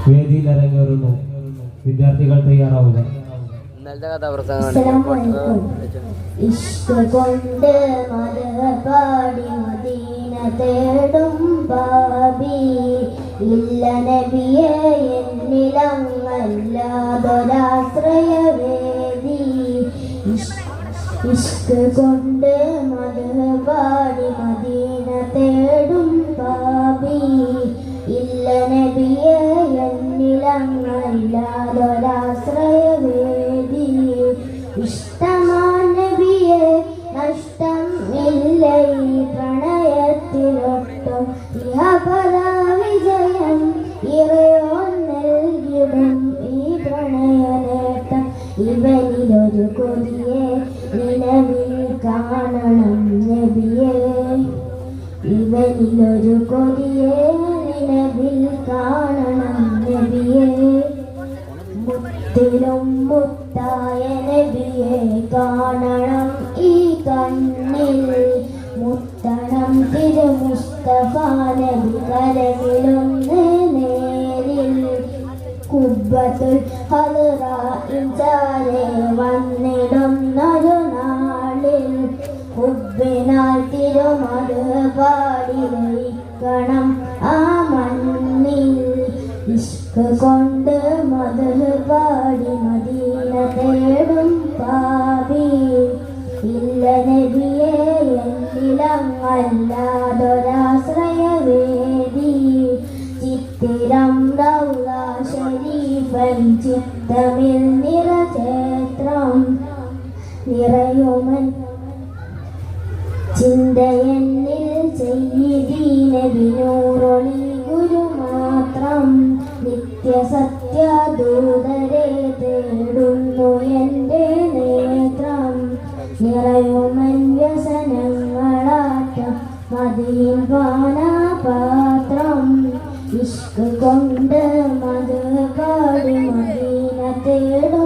വേദിയിൽ ഇറങ്ങിവരുന്നു. വിദ്യാർത്ഥികൾ തയ്യാറാവുക. ഇഷ്ക് കൊണ്ട് മദഹ് പാടി മദീന തേടും പാപി ഇല്ല നബിയെ എന്നിലങ്ങല്ലാതൊരാശ്രയവേദി. ഇഷ്ക് കൊണ്ട് മദഹ് പാടി മദീന തേടും പാപി ഇല്ല നബിയെ എന്നിലങ്ങല്ലാതൊരാശ്രയവേദി. ഇഷ്ടമാൻ നബിയെ നഷ്ടം ഇല്ല ഈ പ്രണയത്തിലൊട്ടും ഇഹപര വിജയം ഇറയോൻ നൽകിടും ഈ പ്രണയ നേട്ടം. ഇവനിലൊരു കൊതിയെ നിലവിൽ കാണണം നബിയെ, ഇവനിലൊരു കൊതിയെ നിലവിൽ കാണണം നബിയെ. മുത്തിലും മുത്തായ നബിയെ കാണണം ഈ കണ്ണിൽ, മുത്തണം തിരു മുസ്തഫ നബി കരമിലൊന്ന് നേരിൽ. കുബ്ബത്തുൽ ഹദ്റാഇൻ ചാരെ വന്നിടുന്നൊരു നാളിൽ ഹുബ്ബിനാൽ തിരുമദഹ് പാടി ലയിക്കണം ആ മണ്ണിൽ. ഇഷ്ക് കൊണ്ട് മദഹ് പാടി മദീന തേടും പാപി ഇല്ല നബിയെ എന്നിലങ്ങല്ലാതൊരാശ്രയവേദി. ചിത്തിരം റൗള ശരീഫൻ ചിത്തമിൽ നിറചേത്രം നിറയുമൻ ചിന്തയെന്നിൽ സയ്യിദി നബി നൂറൊളി ഗുരു മാത്രം. നിത്യസത്യദൂതരെ തേടുന്നു എൻ്റെ നേത്രം. നിറയുമൻ വ്യസനങ്ങളാറ്റം മദീൻ പാനപാത്രം. ഇഷ്ക് കൊണ്ട് മദഹ് പാടി മദീന തേടും